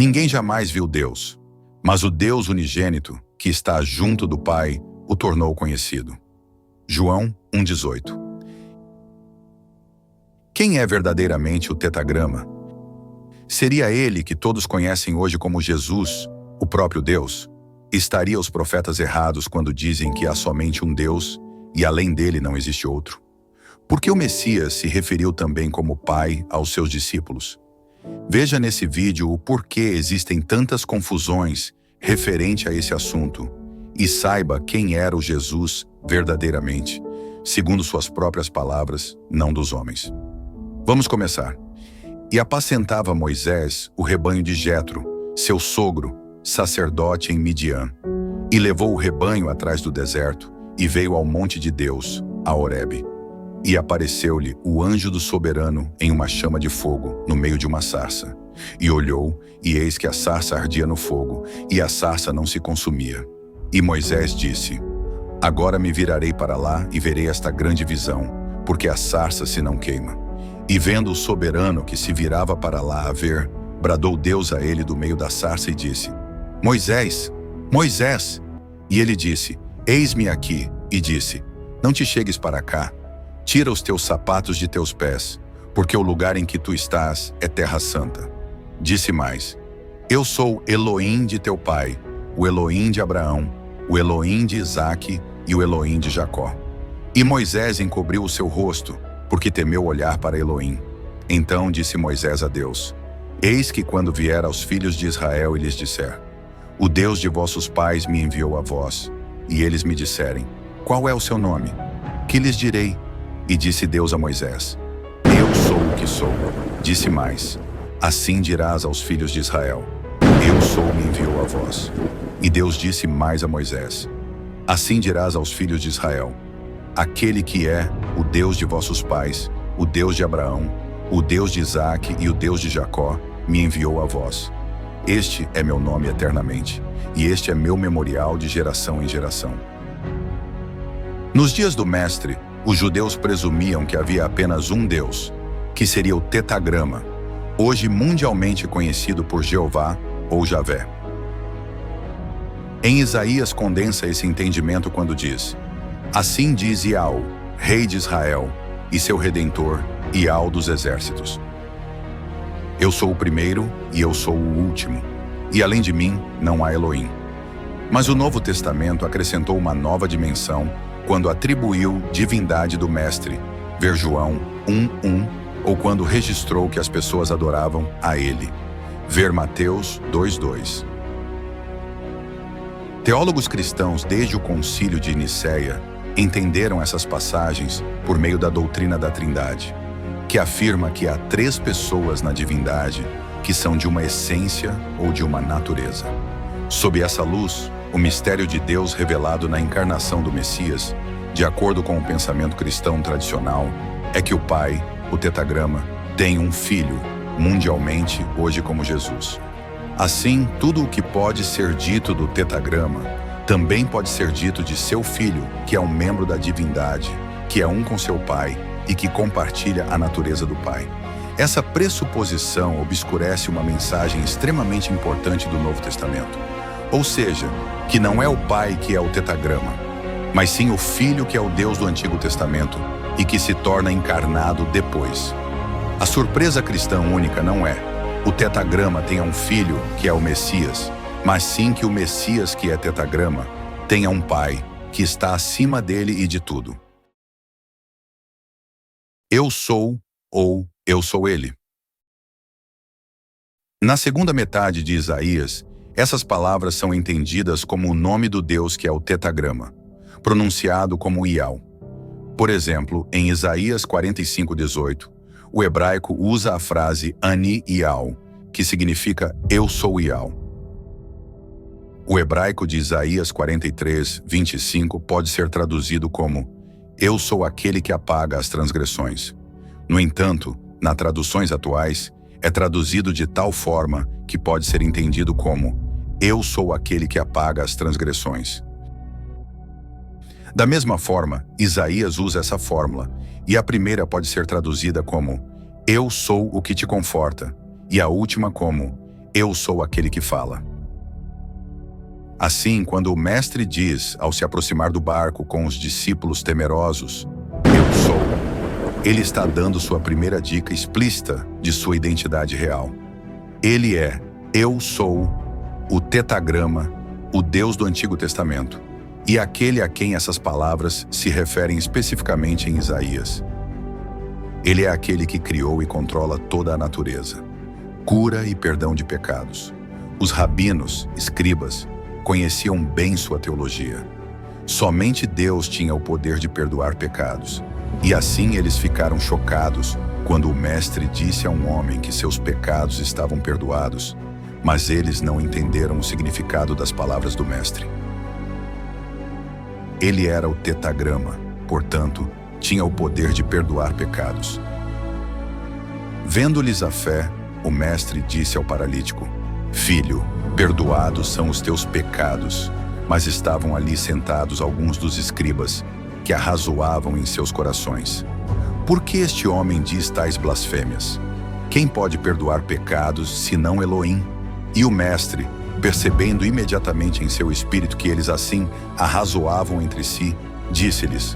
Ninguém jamais viu Deus, mas o Deus unigênito, que está junto do Pai, o tornou conhecido. João 1,18. Quem é verdadeiramente o tetagrama? Seria ele que todos conhecem hoje como Jesus, o próprio Deus? Estaria os profetas errados quando dizem que há somente um Deus e além dele não existe outro? Por que o Messias se referiu também como Pai aos seus discípulos? Veja nesse vídeo o porquê existem tantas confusões referente a esse assunto e saiba quem era o Jesus verdadeiramente, segundo suas próprias palavras, não dos homens. Vamos começar. E apacentava Moisés o rebanho de Jetro, seu sogro, sacerdote em Midian, e levou o rebanho atrás do deserto e veio ao monte de Deus, a Horebe. E apareceu-lhe o anjo do soberano em uma chama de fogo no meio de uma sarça. E olhou, e eis que a sarça ardia no fogo, e a sarça não se consumia. E Moisés disse: Agora me virarei para lá e verei esta grande visão, porque a sarça se não queima. E vendo o soberano que se virava para lá a ver, bradou Deus a ele do meio da sarça e disse: Moisés, Moisés! E ele disse: Eis-me aqui. E disse: Não te chegues para cá. Tira os teus sapatos de teus pés, porque o lugar em que tu estás é terra santa. Disse mais: Eu sou Elohim de teu pai, o Elohim de Abraão, o Elohim de Isaque e o Elohim de Jacó. E Moisés encobriu o seu rosto, porque temeu olhar para Elohim. Então disse Moisés a Deus: Eis que quando vier aos filhos de Israel e lhes disser: O Deus de vossos pais me enviou a vós, e eles me disserem: Qual é o seu nome? Que lhes direi? E disse Deus a Moisés: Eu sou o que sou. Disse mais: Assim dirás aos filhos de Israel: Eu sou, me enviou a vós. E Deus disse mais a Moisés: Assim dirás aos filhos de Israel: Aquele que é o Deus de vossos pais, o Deus de Abraão, o Deus de Isaque e o Deus de Jacó, me enviou a vós. Este é meu nome eternamente, e este é meu memorial de geração em geração. Nos dias do Mestre, os judeus presumiam que havia apenas um Deus, que seria o tetagrama, hoje mundialmente conhecido por Jeová ou Javé. Em Isaías condensa esse entendimento quando diz: Assim diz Iaú, rei de Israel, e seu redentor, Iaú dos exércitos. Eu sou o primeiro e eu sou o último, e além de mim não há Elohim. Mas o Novo Testamento acrescentou uma nova dimensão quando atribuiu divindade do Mestre, ver João 1:1, ou quando registrou que as pessoas adoravam a ele, ver Mateus 2:2. Teólogos cristãos desde o Concílio de Nicéia entenderam essas passagens por meio da doutrina da Trindade, que afirma que há 3 pessoas na divindade que são de uma essência ou de uma natureza. Sob essa luz, o mistério de Deus revelado na encarnação do Messias, de acordo com o pensamento cristão tradicional, é que o Pai, o tetagrama, tem um filho, mundialmente hoje como Jesus. Assim, tudo o que pode ser dito do tetagrama também pode ser dito de seu filho, que é um membro da divindade, que é um com seu Pai e que compartilha a natureza do Pai. Essa pressuposição obscurece uma mensagem extremamente importante do Novo Testamento. Ou seja, que não é o Pai que é o tetagrama, mas sim o Filho que é o Deus do Antigo Testamento e que se torna encarnado depois. A surpresa cristã única não é: o tetagrama tenha um filho que é o Messias, mas sim que o Messias que é tetagrama tenha um Pai que está acima dele e de tudo. Eu sou ou eu sou ele. Na segunda metade de Isaías, essas palavras são entendidas como o nome do Deus que é o tetagrama, pronunciado como Iaú. Por exemplo, em Isaías 45:18, o hebraico usa a frase Ani Iaú, que significa eu sou Iaú. O hebraico de Isaías 43:25 pode ser traduzido como eu sou aquele que apaga as transgressões. No entanto, nas traduções atuais, é traduzido de tal forma que pode ser entendido como eu sou aquele que apaga as transgressões. Da mesma forma, Isaías usa essa fórmula, e a primeira pode ser traduzida como eu sou o que te conforta, e a última como Eu sou aquele que fala. Assim, quando o mestre diz, ao se aproximar do barco com os discípulos temerosos, eu sou, ele está dando sua primeira dica explícita de sua identidade real. Ele é, eu sou, o tetagrama, o Deus do Antigo Testamento, e aquele a quem essas palavras se referem especificamente em Isaías. Ele é aquele que criou e controla toda a natureza, cura e perdão de pecados. Os rabinos, escribas, conheciam bem sua teologia. Somente Deus tinha o poder de perdoar pecados, e assim eles ficaram chocados quando o mestre disse a um homem que seus pecados estavam perdoados, mas eles não entenderam o significado das palavras do mestre. Ele era o tetagrama, portanto, tinha o poder de perdoar pecados. Vendo-lhes a fé, o mestre disse ao paralítico: Filho, perdoados são os teus pecados. Mas estavam ali sentados alguns dos escribas, que arrazoavam em seus corações: Por que este homem diz tais blasfêmias? Quem pode perdoar pecados, senão Elohim? E o mestre, percebendo imediatamente em seu espírito que eles assim arrazoavam entre si, disse-lhes: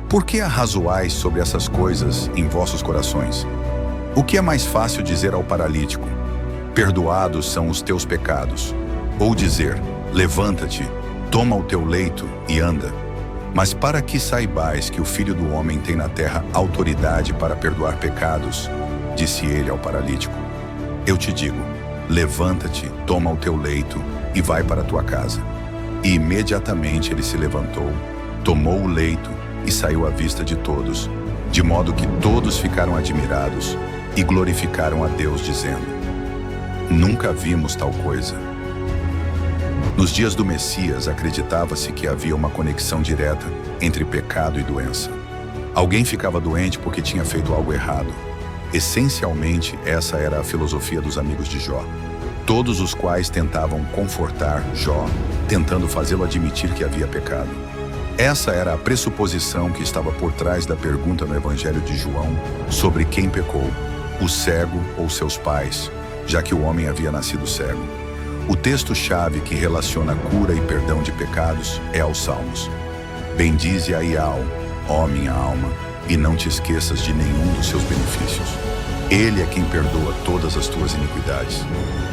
Por que arrazoais sobre essas coisas em vossos corações? O que é mais fácil dizer ao paralítico: Perdoados são os teus pecados, ou dizer: Levanta-te, toma o teu leito e anda? Mas para que saibais que o Filho do Homem tem na terra autoridade para perdoar pecados, disse ele ao paralítico, eu te digo: levanta-te, toma o teu leito e vai para a tua casa. E imediatamente ele se levantou, tomou o leito e saiu à vista de todos, de modo que todos ficaram admirados e glorificaram a Deus, dizendo: Nunca vimos tal coisa. Nos dias do Messias, acreditava-se que havia uma conexão direta entre pecado e doença. Alguém ficava doente porque tinha feito algo errado. Essencialmente, essa era a filosofia dos amigos de Jó, todos os quais tentavam confortar Jó, tentando fazê-lo admitir que havia pecado. Essa era a pressuposição que estava por trás da pergunta no Evangelho de João sobre quem pecou, o cego ou seus pais, já que o homem havia nascido cego. O texto-chave que relaciona cura e perdão de pecados é aos Salmos. Bendize a Iau, ó minha alma, e não te esqueças de nenhum dos seus benefícios. Ele é quem perdoa todas as tuas iniquidades,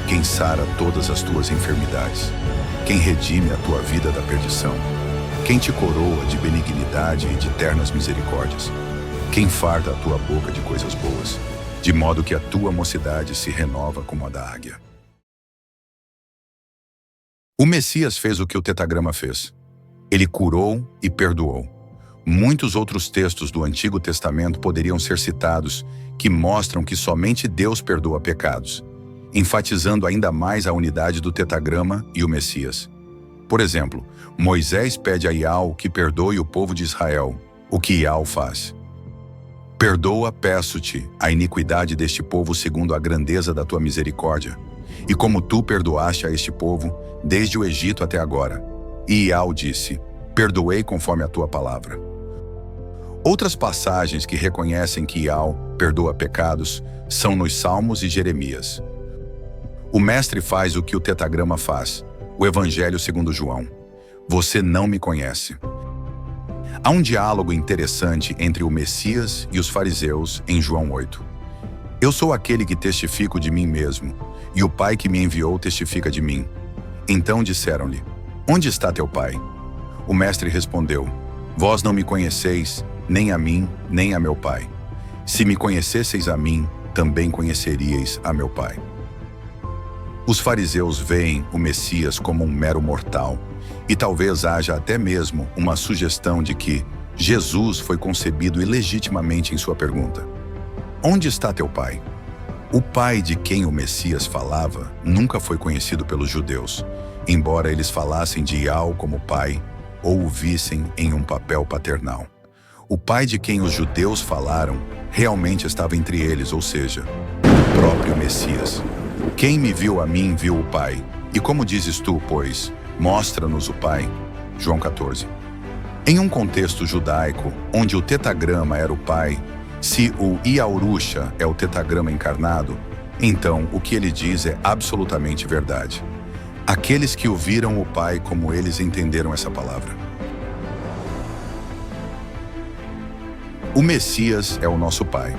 quem sara todas as tuas enfermidades, quem redime a tua vida da perdição, quem te coroa de benignidade e de ternas misericórdias, quem farta a tua boca de coisas boas, de modo que a tua mocidade se renova como a da águia. O Messias fez o que o tetagrama fez. Ele curou e perdoou. Muitos outros textos do Antigo Testamento poderiam ser citados que mostram que somente Deus perdoa pecados, enfatizando ainda mais a unidade do tetagrama e o Messias. Por exemplo, Moisés pede a Iau que perdoe o povo de Israel, o que Iau faz. Perdoa, peço-te, a iniquidade deste povo segundo a grandeza da tua misericórdia, e como tu perdoaste a este povo, desde o Egito até agora. E Iau disse: perdoei conforme a tua palavra. Outras passagens que reconhecem que Iau perdoa pecados são nos Salmos e Jeremias. O mestre faz o que o tetagrama faz, o Evangelho segundo João. Você não me conhece. Há um diálogo interessante entre o Messias e os fariseus em João 8. Eu sou aquele que testifico de mim mesmo, e o Pai que me enviou testifica de mim. Então disseram-lhe: Onde está teu Pai? O mestre respondeu: Vós não me conheceis, nem a mim, nem a meu Pai. Se me conhecesseis a mim, também conheceríeis a meu Pai. Os fariseus veem o Messias como um mero mortal, e talvez haja até mesmo uma sugestão de que Jesus foi concebido ilegitimamente em sua pergunta: Onde está teu Pai? O Pai de quem o Messias falava nunca foi conhecido pelos judeus, embora eles falassem de Iau como pai ou o vissem em um papel paternal. O Pai de quem os judeus falaram realmente estava entre eles, ou seja, o próprio Messias. Quem me viu a mim, viu o Pai. E como dizes tu, pois, mostra-nos o Pai. João 14. Em um contexto judaico, onde o tetagrama era o Pai, se o Iaurusha é o tetagrama encarnado, Então, o que ele diz é absolutamente verdade. Aqueles que ouviram o Pai como eles entenderam essa palavra. O Messias é o nosso Pai.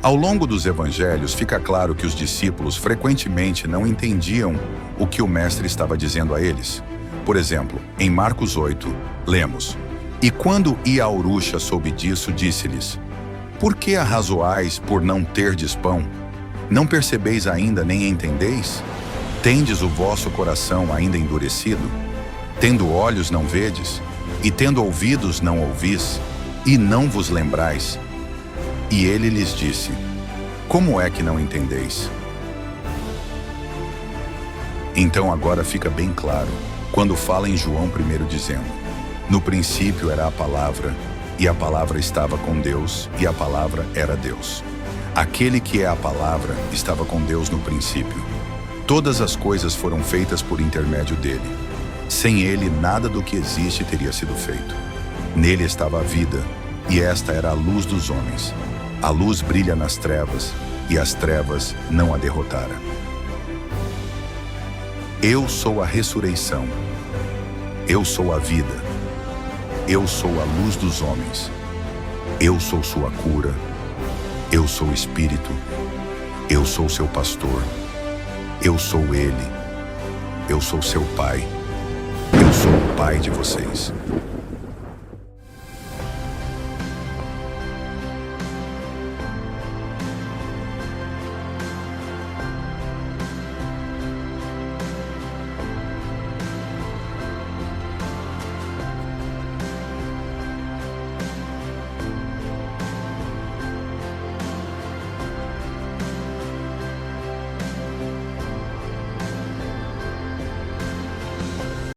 Ao longo dos evangelhos, fica claro que os discípulos frequentemente não entendiam o que o Mestre estava dizendo a eles. Por exemplo, em Marcos 8, lemos: "E quando Iaurusha soube disso, disse-lhes: Por que arrazoais por não terdes pão? Não percebeis ainda nem entendeis? Tendes o vosso coração ainda endurecido? Tendo olhos não vedes? E tendo ouvidos não ouvis? E não vos lembrais?" E ele lhes disse: "Como é que não entendeis?" Então agora fica bem claro, quando fala em João 1 dizendo: "No princípio era a palavra, e a palavra estava com Deus, e a palavra era Deus." Aquele que é a palavra estava com Deus no princípio. Todas as coisas foram feitas por intermédio dele. Sem ele, nada do que existe teria sido feito. Nele estava a vida, e esta era a luz dos homens. A luz brilha nas trevas, e as trevas não a derrotaram. Eu sou a ressurreição. Eu sou a vida. Eu sou a luz dos homens. Eu sou sua cura. Eu sou o Espírito. Eu sou seu pastor. Eu sou ele. Eu sou seu pai. Eu sou o pai de vocês.